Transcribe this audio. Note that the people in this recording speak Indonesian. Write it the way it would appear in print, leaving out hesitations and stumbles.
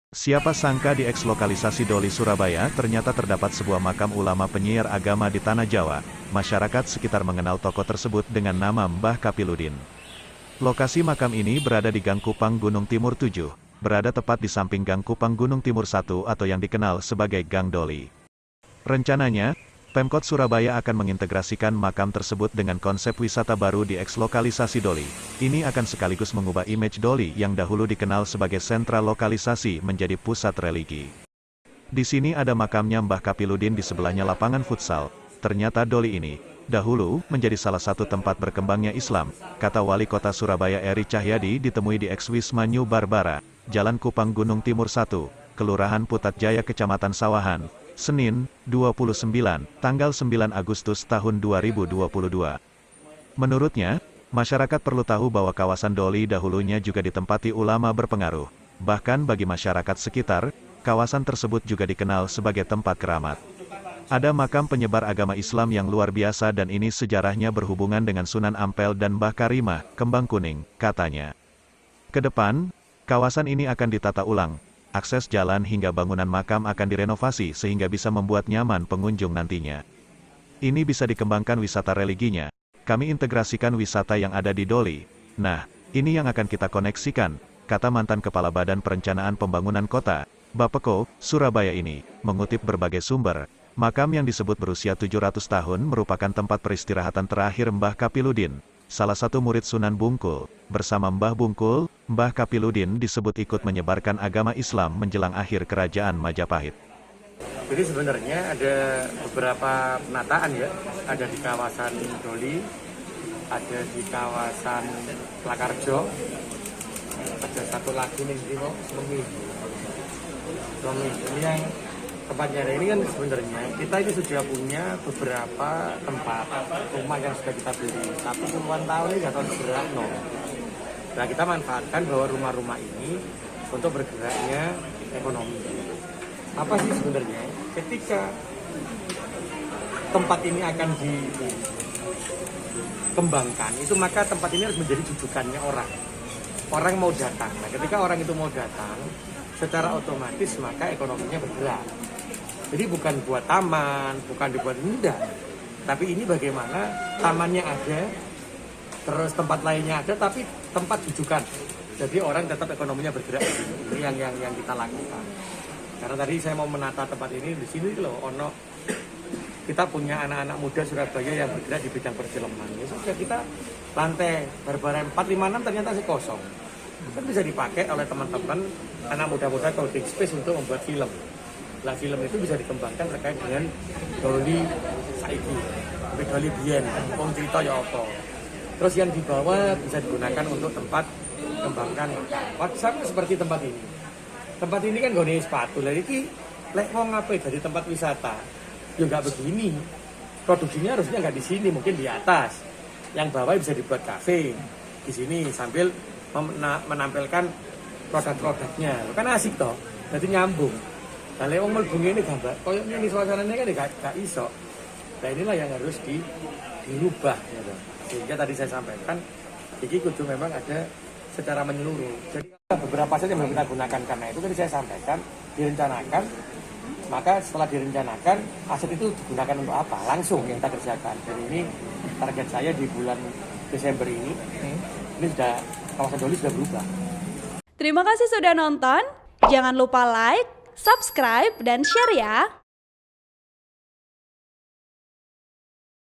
Siapa sangka di eks-lokalisasi Doli Surabaya ternyata terdapat sebuah makam ulama penyiar agama di Tanah Jawa. Masyarakat sekitar mengenal tokoh tersebut dengan nama Mbah Kapiludin. Lokasi makam ini berada di Gang Kupang Gunung Timur 7, berada tepat di samping Gang Kupang Gunung Timur 1 atau yang dikenal sebagai Gang Doli. Rencananya, Pemkot Surabaya akan mengintegrasikan makam tersebut dengan konsep wisata baru di eks-lokalisasi Doli. Ini akan sekaligus mengubah image Doli yang dahulu dikenal sebagai sentra lokalisasi menjadi pusat religi. Di sini ada makamnya Mbah Kapiludin, di sebelahnya lapangan futsal. Ternyata Doli ini, dahulu, menjadi salah satu tempat berkembangnya Islam, kata Wali Kota Surabaya Eri Cahyadi ditemui di eks-Wisma New Barbara, Jalan Kupang Gunung Timur 1, Kelurahan Putat Jaya Kecamatan Sawahan, Senin, 29, tanggal 9 Agustus tahun 2022. Menurutnya, masyarakat perlu tahu bahwa kawasan Doli dahulunya juga ditempati ulama berpengaruh. Bahkan bagi masyarakat sekitar, kawasan tersebut juga dikenal sebagai tempat keramat. Ada makam penyebar agama Islam yang luar biasa dan ini sejarahnya berhubungan dengan Sunan Ampel dan Mbah Karimah, Kembang Kuning, katanya. Kedepan, kawasan ini akan ditata ulang. Akses jalan hingga bangunan makam akan direnovasi sehingga bisa membuat nyaman pengunjung nantinya. Ini bisa dikembangkan wisata religinya. Kami integrasikan wisata yang ada di Doli. Nah, ini yang akan kita koneksikan, kata mantan Kepala Badan Perencanaan Pembangunan Kota, Bapeko, Surabaya ini, mengutip berbagai sumber. Makam yang disebut berusia 700 tahun merupakan tempat peristirahatan terakhir Mbah Kapiludin, salah satu murid Sunan Bungkul. Bersama Mbah Bungkul, Mbah Kapiludin disebut ikut menyebarkan agama Islam menjelang akhir kerajaan Majapahit. Jadi sebenarnya ada beberapa penataan ya, ada di kawasan Doli, ada di kawasan Plakarjo, ada satu lagi nih di Semi. Ini yang tempatnya ini kan sebenarnya kita ini sudah punya beberapa tempat rumah yang sudah kita beli, tapi puluhan tahun ini nggak tahu bergerak no. Nah kita manfaatkan bahwa rumah-rumah ini untuk bergeraknya ekonomi. Apa sih sebenarnya ketika tempat ini akan dikembangkan itu, maka tempat ini harus menjadi jujukannya orang. Orang mau datang. Nah ketika orang itu mau datang, secara otomatis maka ekonominya bergerak. Jadi bukan buat taman, bukan dibuat mudah, tapi ini bagaimana tamannya ada, terus tempat lainnya ada, tapi tempat jujukan. Jadi orang tetap ekonominya bergerak. Ini yang kita lakukan. Karena tadi saya mau menata tempat ini di sini loh, kita punya anak-anak muda Surabaya yang bergerak di bidang perfilman. Ya sudah, kita lantai Barbara 456 ternyata masih kosong. Kan bisa dipakai oleh teman-teman anak muda-muda coding space untuk membuat film. Nah film itu bisa dikembangkan terkait dengan Doli saiki, Doli biyen, wong cerita ya apa. Terus yang di bawah bisa digunakan untuk tempat kembangkan. Sama seperti tempat ini. Tempat ini kan gone sepatu. Lah iki lek wong ngapain jadi tempat wisata? Ya enggak begini. Produksinya harusnya enggak di sini, mungkin di atas. Yang bawah bisa dibuat kafe di sini sambil menampilkan produk-produknya. Kan asik toh. Jadi nyambung. Nah, lewat melbungi ini gambar, koyoknya ini suasananya kan gak iso. Nah inilah yang harus dirubah. Gitu. Sehingga tadi saya sampaikan, ini kudu memang ada secara menyeluruh. Jadi beberapa saja yang belum kita gunakan, karena itu tadi saya sampaikan, direncanakan, maka setelah direncanakan, aset itu digunakan untuk apa? Langsung yang kita kerjakan. Jadi ini target saya di bulan Desember ini sudah, kawasan Doli sudah berubah. Terima kasih sudah nonton, jangan lupa like, subscribe, dan share ya!